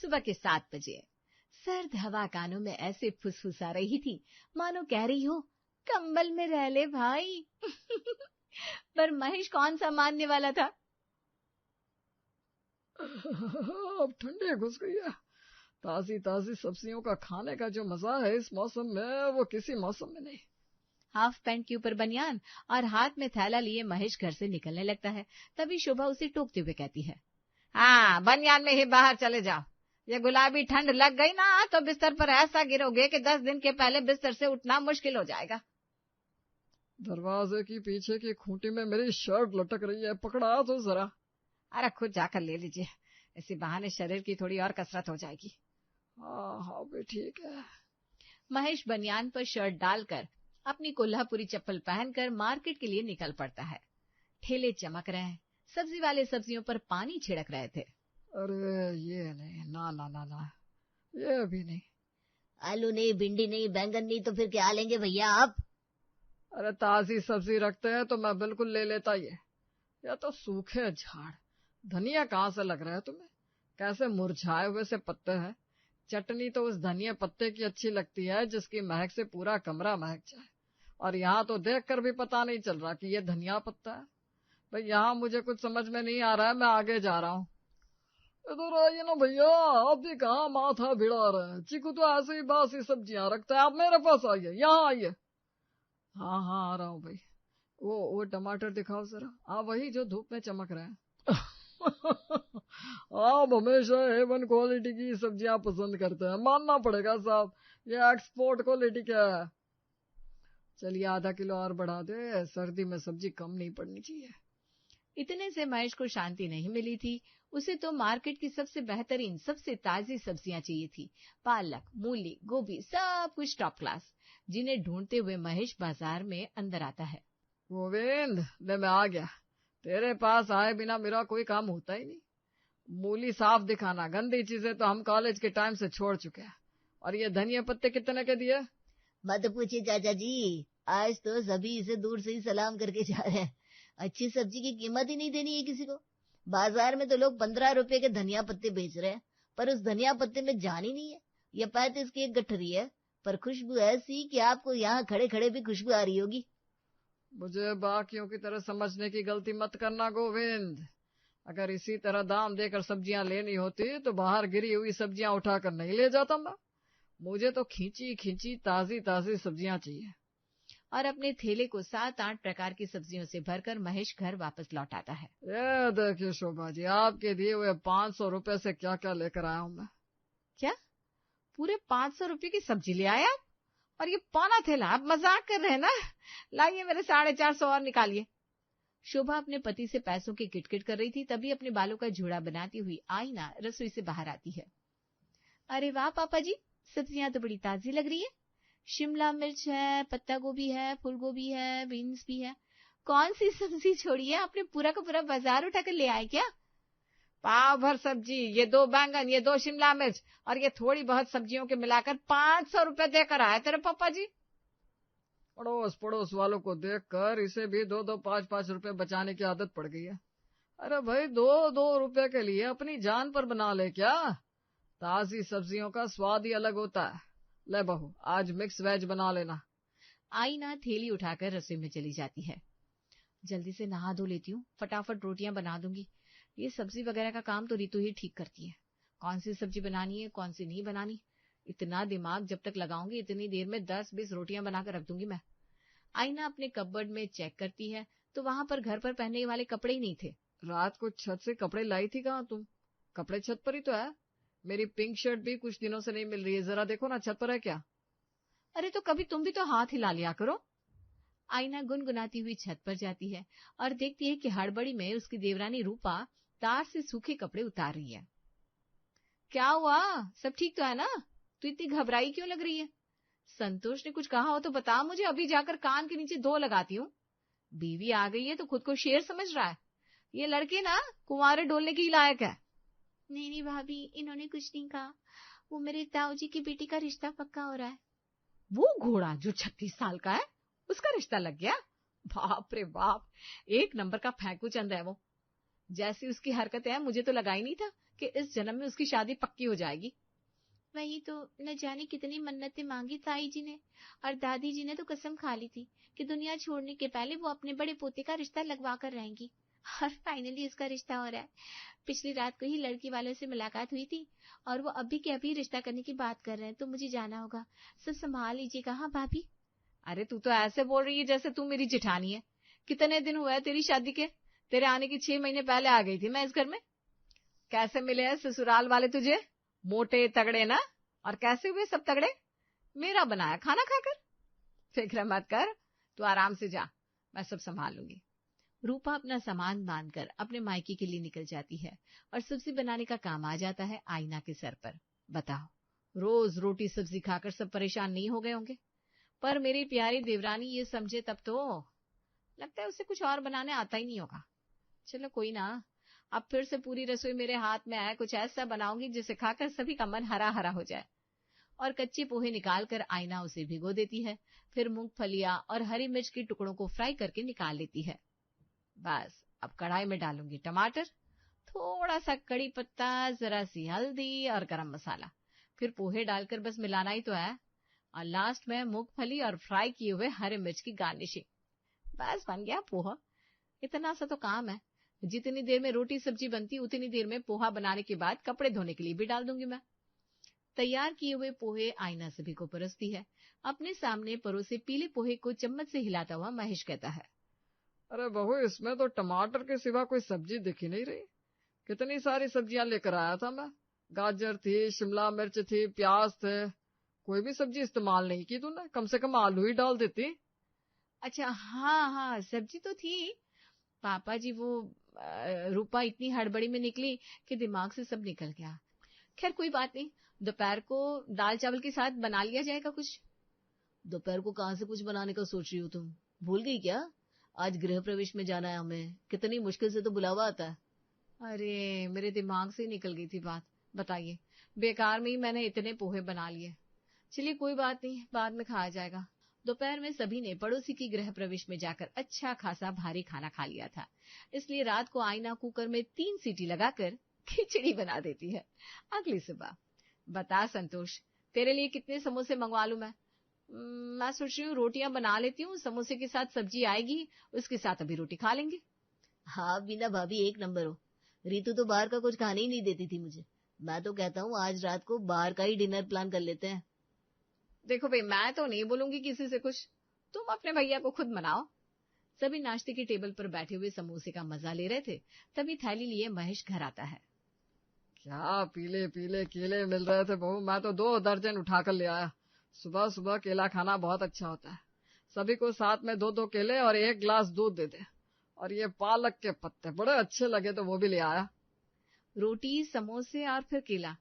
सुबह के 7 बजे। सर्द हवा कानों में ऐसे फुसफुसा रही थी मानो कह रही हो, कंबल में रह ले भाई। पर महेश कौन सा मानने वाला था। अब ठंडी घुस गई है। ताजी ताजी सब्जियों का खाने का जो मजा है इस मौसम में, वो किसी मौसम में नहीं। हाफ पैंट के ऊपर बनियान और हाथ में थैला लिए महेश घर से निकलने लगता है। तभी शोभा उसे टोकते हुए कहती है, हाँ, बनियान में ही बाहर चले जाओ। ये गुलाबी ठंड लग गई ना तो बिस्तर पर ऐसा गिरोगे कि 10 दिन के पहले बिस्तर से उठना मुश्किल हो जाएगा। दरवाजे की पीछे की खूंटी में मेरी शर्ट लटक रही है, पकड़ा तो जरा। अरे खुद जाकर ले लीजिए, इसी बहाने शरीर की थोड़ी और कसरत हो जाएगी। हाँ हाँ भी ठीक है। महेश बनियान पर शर्ट डालकर अपनी कोल्हापुरी चप्पल पहनकर मार्केट के लिए निकल पड़ता है। ठेले चमक रहे हैं, सब्जी वाले सब्जियों पर पानी छिड़क रहे थे। अरे ये नहीं, ना ना ना ना, ये भी नहीं। आलू नहीं, भिंडी नहीं, बैंगन नहीं, तो फिर क्या लेंगे भैया आप? अरे ताजी सब्जी रखते हैं तो मैं बिल्कुल ले लेता। ये तो सूखे झाड़। धनिया कहाँ से लग रहा है तुम्हें? कैसे मुरझाए हुए से पत्ते हैं। चटनी तो उस धनिया पत्ते की अच्छी लगती है जिसकी महक से पूरा कमरा महक जाए, और यहाँ तो देखकर भी पता नहीं चल रहा कि ये धनिया पत्ता है। भाई यहाँ मुझे कुछ समझ में नहीं आ रहा है, मैं आगे जा रहा हूँ। इधर आइए ना भैया, आप भी कहाँ माथा भिड़ा रहे हैं। चीकू तो ऐसे ही बासी सब्जियां रखता है, आप मेरे पास आइए, यहाँ आइए। हाँ हाँ आ रहा हूँ भाई। वो टमाटर दिखाओ जरा। हाँ वही जो धूप में चमक रहे हैं। आप हमेशा A1 क्वालिटी की सब्जियां पसंद करते हैं, मानना पड़ेगा साहब। ये एक्सपोर्ट क्वालिटी क्या है? चलिए आधा किलो और बढ़ा दे, सर्दी में सब्जी कम नहीं पड़नी चाहिए। इतने से महेश को शांति नहीं मिली थी। उसे तो मार्केट की सबसे बेहतरीन, सबसे ताजी सब्जियां चाहिए थी। पालक, मूली, गोभी, सब कुछ टॉप क्लास, जिन्हें ढूंढते हुए महेश बाजार में अंदर आता है। गोविंद, ले मैं आ गया। तेरे पास आए बिना मेरा कोई काम होता ही नहीं। मूली साफ दिखाना, गंदी चीजें तो हम कॉलेज के टाइम से छोड़ चुके हैं। और ये धनिया पत्ते कितने के दिए? मत पूछिए चाचा जी, आज तो सभी इसे दूर से ही सलाम करके जा रहे हैं। अच्छी सब्जी की कीमत ही नहीं देनी है किसी को। बाजार में तो लोग 15 रुपए के धनिया पत्ते बेच रहे हैं, पर उस धनिया पत्ते में जान ही नहीं है। यह 35 की एक गठरी है, पर खुशबू ऐसी कि आपको यहाँ खड़े खड़े भी खुशबू आ रही होगी। मुझे बाकियों की तरह समझने की गलती मत करना गोविंद। अगर इसी तरह दाम देकर सब्जियां लेनी होती तो बाहर गिरी हुई सब्जियां उठाकर नहीं ले जाता मैं। मुझे तो खींची खींची ताजी ताजी सब्जियां चाहिए। और अपने थैले को 7-8 प्रकार की सब्जियों से भरकर महेश घर वापस लौट आता है। ये देखिए शोभा जी, आपके दिए हुए 500 रुपए से क्या क्या लेकर आया हूँ मैं। क्या? पूरे 500 रुपए की सब्जी ले आया? और ये पौना थैला? आप मजाक कर रहे हैं ना? लाइए मेरे 450 और निकालिए। शोभा अपने पति से पैसों की किटकिट कर रही थी, तभी अपने बालों का जूड़ा बनाती हुई आईना रसोई से बाहर आती है। अरे वाह पापा जी, सब्जियां तो बड़ी ताजी लग रही है। शिमला मिर्च है, पत्ता गोभी है, फूल गोभी है, बीन्स भी है। कौन सी सब्जी छोड़ी है आपने? पूरा का पूरा बाजार उठाकर ले आए क्या? पाव भर सब्जी, ये 2 बैंगन, ये 2 शिमला मिर्च और ये थोड़ी बहुत सब्जियों के मिलाकर 500 रुपए देकर आए तेरे पापा जी। पड़ोस पड़ोस वालों को देखकर इसे भी 2-2, 5-5 रुपए बचाने की आदत पड़ गई है। अरे भाई 2-2 रुपए के लिए अपनी जान पर बना ले क्या? ताजी सब्जियों का स्वाद ही अलग होता है। ले बहू, आज मिक्स वेज बना लेना। आईना थैली उठाकर रसोई में चली जाती है। जल्दी से नहा धो लेती हूँ, फटाफट रोटियां बना दूंगी। ये सब्जी वगैरह का काम तो रितु ही ठीक करती है। कौन सी सब्जी बनानी है, कौन सी नहीं बनानी, इतना दिमाग जब तक लगाऊंगी इतनी देर में 10-20 रोटियां बनाकर रख दूंगी मैं। आईना अपने कपबोर्ड में चेक करती है तो वहां पर घर पर पहनने वाले कपड़े ही नहीं थे। रात को छत से कपड़े लाई थी कहाँ तुम? कपड़े छत पर ही तो है। मेरी पिंक शर्ट भी कुछ दिनों से नहीं मिल रही है, जरा देखो ना छत पर है क्या? अरे तो कभी तुम भी तो हाथ हिला लिया करो। आईना गुनगुनाती हुई छत पर जाती है और देखती है कि हड़बड़ी में उसकी देवरानी रूपा तार से सूखे कपड़े उतार रही है। क्या हुआ, सब ठीक तो है ना? तू इतनी घबराई क्यों लग रही है? संतोष ने कुछ कहा हो तो बता मुझे, अभी जाकर कान के नीचे 2 लगाती हूँ। बीवी आ गई है तो खुद को शेर समझ रहा है। ये लड़के ना कुंवारे डोलने के ही लायक है। नहीं भाभी, इन्होंने कुछ नहीं कहा। वो मेरे ताऊजी की बेटी का रिश्ता पक्का हो रहा है। वो घोड़ा जो 36 साल का है, उसका रिश्ता लग गया? बाप रे बाप, एक नंबर का फेंकू चंद है वो। जैसी उसकी हरकतें हैं मुझे तो लगा ही नहीं था कि इस जन्म में उसकी शादी पक्की हो जाएगी। वही तो, न जाने कितनी मन्नतें मांगी ताई जी ने और दादी जी ने तो कसम खा ली थी कि दुनिया छोड़ने के पहले वो अपने बड़े पोते का रिश्ता लगवा कर रहेंगी, और फाइनली इसका रिश्ता हो रहा है। पिछली रात को ही लड़की वालों से मुलाकात हुई थी और वो अभी के अभी रिश्ता करने की बात कर रहे हैं, तो मुझे जाना होगा। सब संभाल लीजिएगा। हाँ भाभी। अरे तू तो ऐसे बोल रही है जैसे तू मेरी जेठानी है। कितने दिन हुए तेरी शादी के? तेरे आने के 6 महीने पहले आ गई थी मैं इस घर में। कैसे मिले हैं ससुराल वाले तुझे? मोटे तगड़े ना? और कैसे हुए सब तगड़े? मेरा बनाया खाना खाकर। फिक्र मत कर, तू आराम से जा, मैं सब संभाल लूंगी। रूपा अपना सामान बांधकर अपने मायके के लिए निकल जाती है और सब्जी बनाने का काम आ जाता है आईना के सर पर। बताओ, रोज रोटी सब्जी खाकर सब परेशान नहीं हो गए होंगे? पर मेरी प्यारी देवरानी ये समझे तब तो लगता है उसे कुछ और बनाने आता ही नहीं होगा। चलो कोई ना, अब फिर से पूरी रसोई मेरे हाथ में आए, कुछ ऐसा बनाऊंगी जिसे खाकर सभी का मन हरा हरा हो जाए। और कच्चे पोहे निकालकर आईना उसे भिगो देती है, फिर मूंगफलियां और हरी मिर्च के टुकड़ों को फ्राई करके निकाल लेती है। बस अब कढ़ाई में डालूंगी टमाटर, थोड़ा सा कड़ी पत्ता, जरा सी हल्दी और गरम मसाला, फिर पोहे डालकर बस मिलाना ही तो है। और लास्ट में मूंगफली और फ्राई किए हुए हरे मिर्च की गार्निशिंग। बस बन गया पोहा। इतना सा तो काम है। जितनी देर में रोटी सब्जी बनती उतनी देर में पोहा बनाने के बाद कपड़े धोने के लिए भी डाल दूंगी मैं। तैयार किए हुए पोहे आईना सभी को परोसती है। अपने सामने परोसे पीले पोहे को चम्मच से हिलाता हुआ महेश कहता है, अरे बहू, इसमें तो टमाटर के सिवा कोई सब्जी दिख ही नहीं रही। कितनी सारी सब्जियां लेकर आया था मैं। गाजर थी, शिमला मिर्च थी, प्याज थे। कोई भी सब्जी इस्तेमाल नहीं की तूने। कम से कम आलू ही डाल देती। अच्छा हाँ हाँ, सब्जी तो थी पापा जी, वो रूपा इतनी हड़बड़ी में निकली कि दिमाग से सब निकल गया। खैर कोई बात नहीं, दोपहर को दाल चावल के साथ बना लिया जाएगा कुछ। दोपहर को कहाँ से कुछ बनाने का सोच रही हो तुम? भूल गई क्या? आज गृह प्रवेश में जाना है हमें। कितनी मुश्किल से तो बुलावा आता है। अरे मेरे दिमाग से निकल गई थी बात। बताइए, बेकार में ही मैंने इतने पोहे बना लिए। चलिए कोई बात नहीं, बाद में खाया जाएगा। दोपहर में सभी ने पड़ोसी की गृह प्रवेश में जाकर अच्छा खासा भारी खाना खा लिया था, इसलिए रात को आईना कुकर में 3 सीटी लगाकर खिचड़ी बना देती है। अगली सुबह, बता संतोष, तेरे लिए कितने समोसे मंगवा लूं मैं सोच रही हूँ रोटियां बना लेती हूँ, समोसे के साथ सब्जी आएगी, उसके साथ अभी रोटी खा लेंगे। हाँ बीना भाभी एक नंबर हो। रीतू तो बाहर का कुछ खाने ही नहीं देती थी मुझे। मैं तो कहता हूँ आज रात को बाहर का ही डिनर प्लान कर लेते हैं। देखो भाई, मैं तो नहीं बोलूंगी किसी से कुछ, तुम अपने भैया को खुद मनाओ। सभी नाश्ते की टेबल पर बैठे हुए समोसे का मजा ले रहे थे, तभी थैली लिए महेश घर आता है। क्या पीले पीले केले मिल रहे थे बहू, मैं तो 2 दर्जन उठाकर ले आया। सुबह सुबह केला खाना बहुत अच्छा होता है। सभी को साथ में 2-2 केले और 1 गिलास दूध दे दे। और ये पालक के पत्ते बड़े अच्छे लगे तो वो भी ले आया। रोटी, समोसे और फिर केला,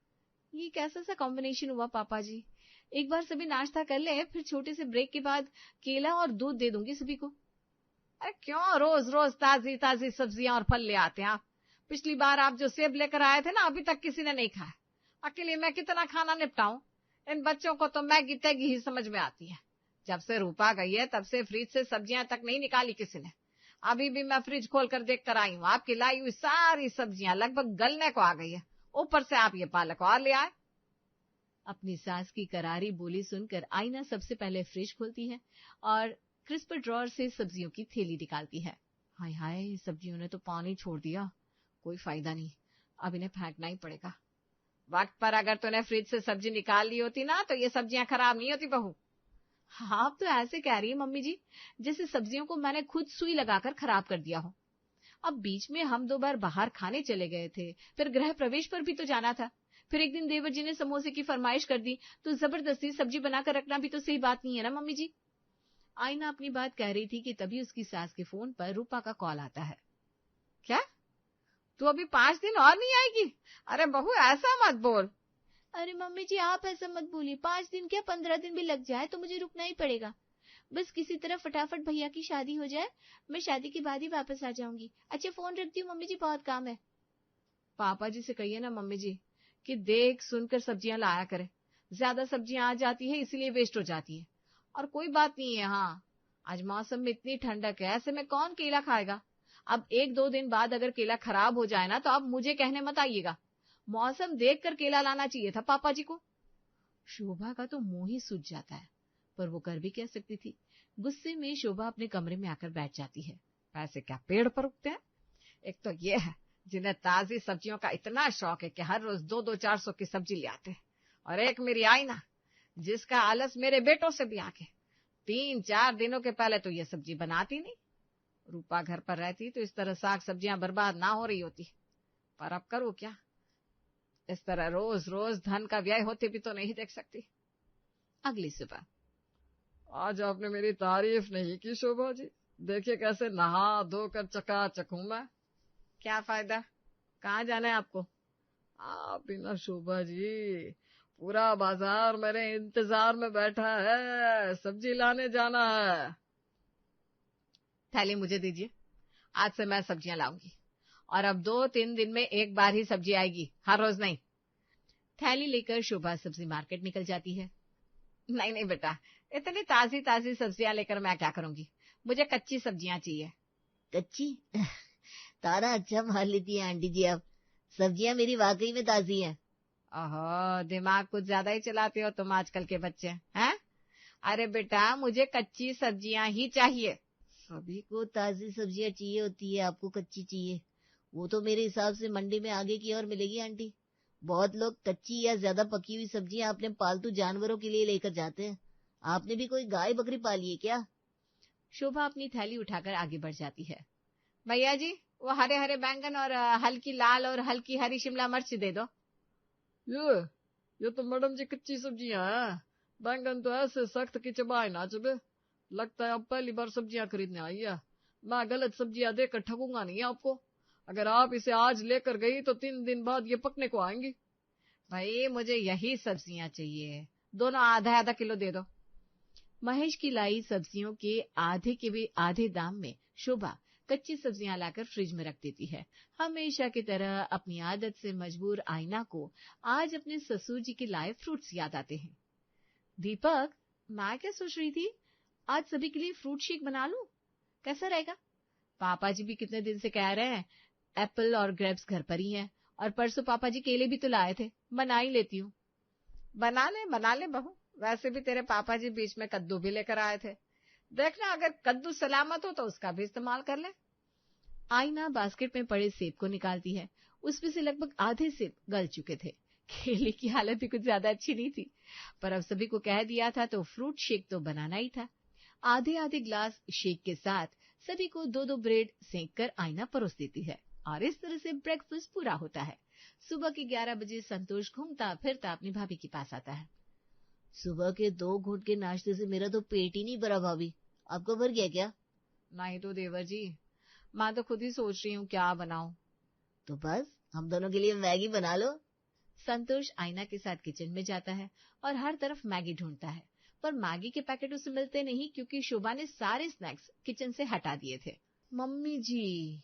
ये कैसा सा कॉम्बिनेशन हुआ पापा जी? एक बार सभी नाश्ता कर ले, फिर छोटे से ब्रेक के बाद केला और दूध दे दूंगी सभी को। अरे क्यों रोज रोज ताजी ताजी सब्जियां और फल ले आते हैं आप? पिछली बार आप जो सेब लेकर आए थे ना, अभी तक किसी ने नहीं खाया। अकेले मैं कितना खाना निपटाऊं? इन बच्चों को तो मैगी तैगी ही समझ में आती है। जब से रूपा गई है तब से फ्रिज से सब्जियां तक नहीं निकाली किसी ने। अभी भी मैं फ्रिज खोल कर देख कर आई हूँ, आपकी लाई हुई सारी सब्जियां लगभग गलने को आ गई है। ऊपर से आप ये पालक और ले आए। अपनी सास की करारी बोली सुनकर आईना सबसे पहले फ्रिज खोलती है और क्रिस्प ड्रॉअर से सब्जियों की थैली निकालती है। हाय हाय, सब्जियों ने तो पानी छोड़ दिया। कोई फायदा नहीं, अब इन्हें फेंकना ही पड़ेगा। वक्त पर अगर तूने फ्रिज से सब्जी निकाल ली होती ना, तो ये सब्जियां खराब नहीं होती बहू। हाँ, आप तो ऐसे कह रही है मम्मी जी जैसे सब्जियों को मैंने खुद सुई लगाकर खराब कर दिया हो। अब बीच में हम 2 बार बाहर खाने चले गए थे, फिर गृह प्रवेश पर भी तो जाना था। फिर एक दिन देवर जी ने समोसे की फरमाइश कर दी, तो जबरदस्ती सब्जी बनाकर रखना भी तो सही बात नहीं है ना मम्मी जी। आईना अपनी बात कह रही थी कि तभी उसकी सास के फोन पर रूपा का कॉल आता है। क्या? तू अभी 5 दिन और नहीं आएगी? अरे बहू ऐसा मत बोल। अरे मम्मी जी आप ऐसा मत बोलिए, 5 दिन क्या 15 दिन भी लग जाए तो मुझे रुकना ही पड़ेगा। बस किसी तरह फटाफट भैया की शादी हो जाए, मैं शादी के बाद ही वापस आ जाऊंगी। अच्छा फोन रखती हूँ मम्मी जी, बहुत काम है। पापा जी से कहिए ना मम्मी जी कि देख सुनकर सब्जियां लाया करे। ज्यादा सब्जियां आ जाती है इसलिए वेस्ट हो जाती है। और कोई बात नहीं है, हाँ आज मौसम में इतनी ठंडक है, ऐसे में कौन केला खाएगा। अब 1-2 दिन बाद अगर केला खराब हो जाए ना, तो आप मुझे कहने मत आइएगा। मौसम देखकर केला लाना चाहिए था पापा जी को। शोभा का तो मुंह ही सूज जाता है, पर वो कर भी क्या सकती थी। गुस्से में शोभा अपने कमरे में आकर बैठ जाती है। पैसे क्या पेड़ पर उगते हैं? एक तो ये है जिन्हें ताजी सब्जियों का इतना शौक है कि हर रोज 200-400 की सब्जी ले आते हैं, और एक मेरी आईना जिसका आलस मेरे बेटों से भी आगे। 3-4 दिनों के पहले तो ये सब्जी बनाती नहीं। रूपा घर पर रहती तो इस तरह साग सब्जियां बर्बाद ना हो रही होती, पर अब करूँ क्या? इस तरह रोज रोज धन का व्यय होते भी तो नहीं देख सकती। अगली सुबह। आज आपने मेरी तारीफ नहीं की शोभा जी। देखिए कैसे नहा धोकर चकाचक हूं मैं। क्या फायदा? कहाँ जाना है आपको? आप भी ना शोभा जी, पूरा बाजार मेरे इंतजार में बैठा है, सब्जी लाने जाना है। थैली मुझे दीजिए, आज से मैं सब्जियां लाऊंगी, और अब 2-3 दिन में एक बार ही सब्जी आएगी, हर रोज नहीं। थैली लेकर शोभा सब्जी मार्केट निकल जाती है। नहीं नहीं बेटा, इतनी ताजी ताजी सब्जियां लेकर मैं क्या करूंगी, मुझे कच्ची सब्जियां चाहिए। कच्ची? ताना अच्छा मार लेती है आंटी जी आप। सब्जियां मेरी वाकई में ताजी हैं। ओहो, दिमाग कुछ ज्यादा ही चलाते हो तुम आजकल के बच्चे, हैं? अरे बेटा, मुझे कच्ची सब्जियां ही चाहिए। सभी को ताजी सब्जियां चाहिए होती है, आपको कच्ची चाहिए? वो तो मेरे हिसाब से मंडी में आगे की ओर मिलेगी आंटी। बहुत लोग कच्ची या ज्यादा पकी हुई सब्जियां अपने पालतू जानवरों के लिए लेकर जाते हैं। आपने भी कोई गाय बकरी पाली है क्या? शोभा अपनी थैली उठाकर आगे बढ़ जाती है। भैया जी, वो हरे हरे बैंगन और हल्की लाल और हल्की हरी शिमला मिर्च दे दो। ये तो मैडम जी कच्ची सब्जियां हैं। बैंगन तो ऐसे सख्त कि चबाए ना चबे। लगता है अब पहली बार सब्जियां खरीदने आई है। मैं गलत सब्जियां देकर ठगूंगा नहीं आपको। अगर आप इसे आज लेकर गई तो 3 दिन बाद ये पकने को आएंगी। भाई, मुझे यही सब्जियां चाहिए, दोनों आधा आधा किलो दे दो। महेश की लाई सब्जियों के भी आधे दाम में शोभा कच्ची सब्जियां लाकर फ्रिज में रख देती है। हमेशा की तरह अपनी आदत से मजबूर आईना को आज अपने ससुर जी के लाए फ्रूट्स याद आते हैं। दीपक, मैं क्या सोच रही थी, आज सभी के लिए फ्रूट शेक बना लूं, कैसा रहेगा? पापा जी भी कितने दिन से कह रहे हैं, एप्पल और ग्रेप्स घर पर ही हैं, और परसों पापा जी केले भी तो लाए थे, बना ही लेती हूँ। बना ले बहू, वैसे भी तेरे पापा जी बीच में कद्दू भी लेकर आए थे, देखना अगर कद्दू सलामत हो तो उसका भी इस्तेमाल कर ले। आईना बास्केट में पड़े सेब को निकालती है। उसमें से लगभग आधे सेब गल चुके थे। केले की हालत भी कुछ ज्यादा अच्छी नहीं थी, पर अब सभी को कह दिया था तो फ्रूट शेक तो बनाना ही था। आधे आधे ग्लास शेक के साथ सभी को 2-2 ब्रेड सेंक कर आईना परोस देती है, और इस तरह से ब्रेकफास्ट पूरा होता है। सुबह के 11 बजे संतोष घूमता फिरता अपनी भाभी के पास आता है। सुबह के 2 घूंट के नाश्ते से मेरा तो पेट ही नहीं भरा भाभी, आपको भर गया क्या? नहीं तो देवर जी, मैं तो खुद ही सोच रही हूँ क्या बनाऊं। तो बस हम दोनों के लिए मैगी बना लो। संतोष आईना के साथ किचन में जाता है और हर तरफ मैगी ढूंढता है, पर मैगी के पैकेट उसे मिलते नहीं, क्योंकि शोभा ने सारे स्नैक्स किचन से हटा दिए थे। मम्मी जी,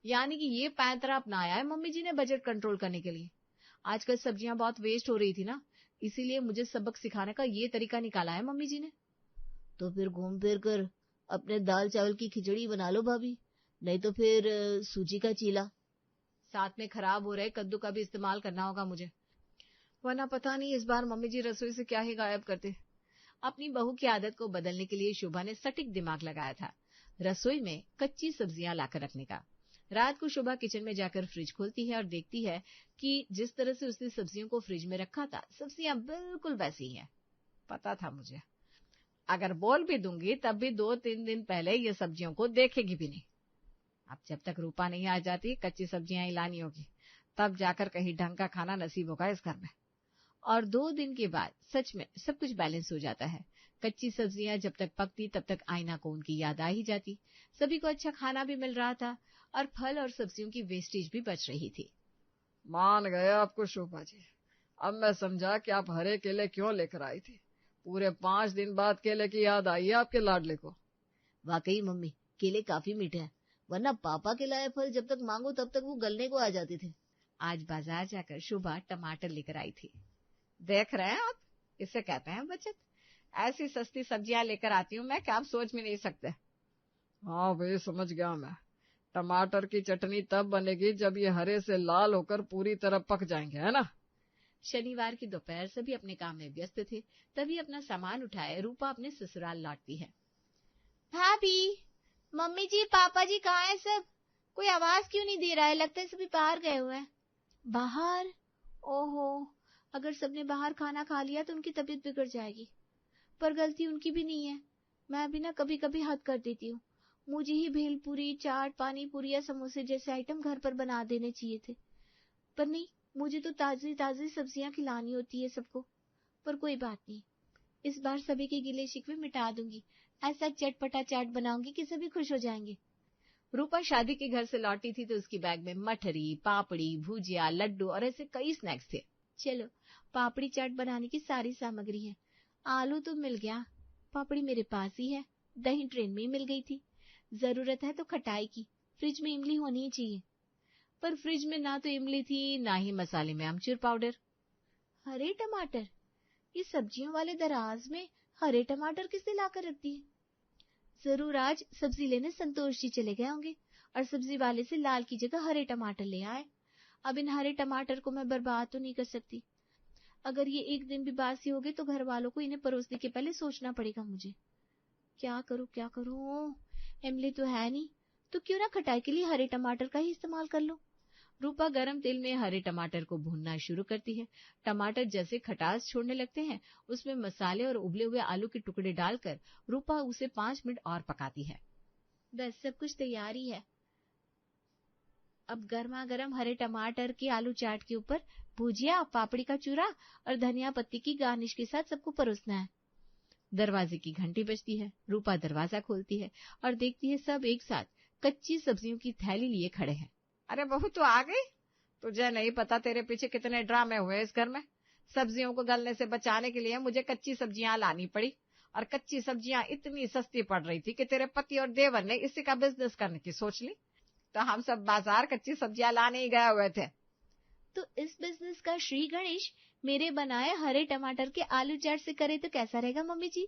यानी कि ये पैंतरा अपनाया है मम्मी जी ने बजट कंट्रोल करने के लिए। आजकल सब्जियां बहुत वेस्ट हो रही थी ना, इसीलिए मुझे सबक सिखाने का ये तरीका निकाला है मम्मी जी ने। तो फिर घूम फिर कर अपने दाल चावल की खिचड़ी बना लो भाभी, नहीं तो फिर सूजी का चीला। साथ में खराब हो रहे कद्दू का भी इस्तेमाल करना होगा मुझे, वरना पता नहीं इस बार मम्मी जी रसोई से क्या ही गायब करते। अपनी बहू की आदत को बदलने के लिए शोभा ने सटीक दिमाग लगाया था, रसोई में कच्ची सब्जियां लाकर रखने का। रात को शोभा किचन में जाकर फ्रिज खोलती है और देखती है कि जिस तरह से उसने सब्जियों को फ्रिज में रखा था, सब्जियां बिल्कुल वैसी ही हैं। पता था मुझे, अगर बोल भी दूंगी तब भी 2-3 दिन पहले ये सब्जियों को देखेगी भी नहीं। अब जब तक रूपा नहीं आ जाती, कच्ची सब्जियां ही लानी होगी, तब जाकर कहीं ढंग का खाना नसीब होगा इस घर में। और 2 दिन के बाद सच में सब कुछ बैलेंस हो जाता है। कच्ची सब्जियां जब तक पकती तब तक आईना को उनकी याद आ ही जाती। सभी को अच्छा खाना भी मिल रहा था और फल और सब्जियों की वेस्टेज भी बच रही थी। मान गए आपको शोभा जी। अब मैं समझा कि आप हरे केले क्यों लेकर आई थी। पूरे 5 दिन बाद केले की याद आई है आपके लाडले को। वाकई मम्मी, केले काफी मीठे हैं, वरना पापा के लाए फल जब तक मांगो तब तक वो गलने को आ जाते थे। आज बाजार जाकर शोभा टमाटर लेकर आई थी। देख रहे हैं आप, इसे कहते हैं बचत। ऐसी सस्ती सब्जियां लेकर आती हूँ मैं कि आप सोच भी नहीं सकते। हाँ भाई, समझ गया मैं। टमाटर की चटनी तब बनेगी जब ये हरे से लाल होकर पूरी तरह पक जाएंगे, है ना? शनिवार की दोपहर सभी अपने काम में व्यस्त थे। तभी अपना सामान उठाए रूपा अपने ससुराल लौटती है। भाभी, मम्मी जी, पापा जी कहाँ है सब? कोई आवाज क्यों नहीं दे रहा है? लगता है सभी बाहर गए हुए हैं। बाहर? ओहो, अगर सबने बाहर खाना खा लिया तो उनकी तबीयत बिगड़ जाएगी। पर गलती उनकी भी नहीं है। मैं भी ना कभी कभी हद कर देती हूँ। मुझे ही भेलपूरी, चाट, पानी पूरी या समोसे जैसे आइटम घर पर बना देने चाहिए थे। पर नहीं, मुझे तो ताजी ताजी सब्जियां खिलानी होती है सबको। पर कोई बात नहीं, इस बार सभी के गिले शिकवे मिटा दूंगी। ऐसा चटपटा चाट बनाऊंगी कि सभी खुश हो जाएंगे। रूपा शादी के घर से लौटी थी तो उसकी बैग में मठरी, पापड़ी, भुजिया, लड्डू और ऐसे कई स्नैक्स थे। चलो, पापड़ी चाट बनाने की सारी सामग्री है। आलू तो मिल गया, पापड़ी मेरे पास ही है, दही ट्रेन में ही मिल गई थी। जरूरत है तो खटाई की, फ्रिज में इमली होनी ही चाहिए। पर फ्रिज में ना तो इमली थी, ना ही मसाले में आमचूर पाउडर। हरे टमाटर? ये सब्जियों वाले दराज में हरे टमाटर किसने लाकर रख दिए? जरूर आज सब्जी लेने संतोष जी चले गए होंगे और सब्जी वाले से लाल की जगह हरे टमाटर ले आए। अब इन हरे टमाटर को मैं बर्बाद तो नहीं कर सकती। अगर ये एक दिन भी बासी हो गए तो घर वालों को इन्हें परोसने के पहले सोचना पड़ेगा मुझे। क्या करूं? इमली तो है नहीं, तो क्यों ना खटाई के लिए हरे टमाटर का ही इस्तेमाल कर लो। रूपा गरम तेल में हरे टमाटर को भूनना शुरू करती है। टमाटर जैसे खटास छोड़ने लगते हैं, उसमें मसाले और उबले हुए आलू के टुकड़े डालकर रूपा उसे 5 मिनट और पकाती है। बस सब कुछ तैयार ही है। अब गर्मा गर्म हरे टमाटर के आलू चाट के ऊपर भुजिया, पापड़ी का चूरा और धनिया पत्ती की गार्निश के साथ सबको परोसना है। दरवाजे की घंटी बजती है। रूपा दरवाजा खोलती है और देखती है सब एक साथ कच्ची सब्जियों की थैली लिए खड़े हैं। अरे बहू, तू आ गई? तुझे नहीं पता तेरे पीछे कितने ड्रामे हुए इस घर में। सब्जियों को गलने से बचाने के लिए मुझे कच्ची सब्जियां लानी पड़ी, और कच्ची सब्जियां इतनी सस्ती पड़ रही थी कि तेरे पति और देवर ने इसी का बिजनेस करने की सोच ली। तो हम सब बाजार कच्ची सब्जियां लाने ही गए हुए थे। तो इस बिजनेस का श्री गणेश मेरे बनाए हरे टमाटर के आलू चाट से करे तो कैसा रहेगा मम्मी जी?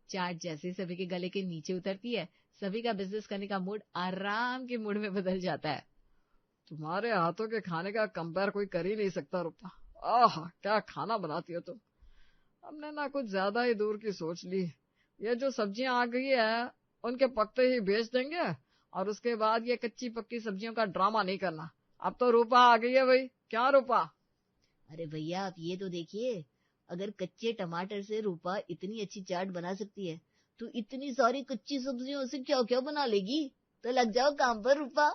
चाट जैसे सभी के गले के नीचे उतरती है, सभी का बिजनेस करने का मूड आराम के मूड में बदल जाता है। तुम्हारे हाथों के खाने का कंपेयर कोई कर ही नहीं सकता रूपा। आह, क्या खाना बनाती हो तुम। हमने ना कुछ ज्यादा ही दूर की सोच ली। ये जो सब्जियां आ गई है उनके पकते ही बेच देंगे, और उसके बाद ये कच्ची पक्की सब्जियों का ड्रामा नहीं करना। अब तो रूपा आ गई है भाई। क्या रूपा? अरे भैया, आप ये तो देखिए, अगर कच्चे टमाटर से रूपा इतनी अच्छी चाट बना सकती है तो इतनी सारी कच्ची सब्जियों से क्या क्या बना लेगी। तो लग जाओ काम पर रूपा।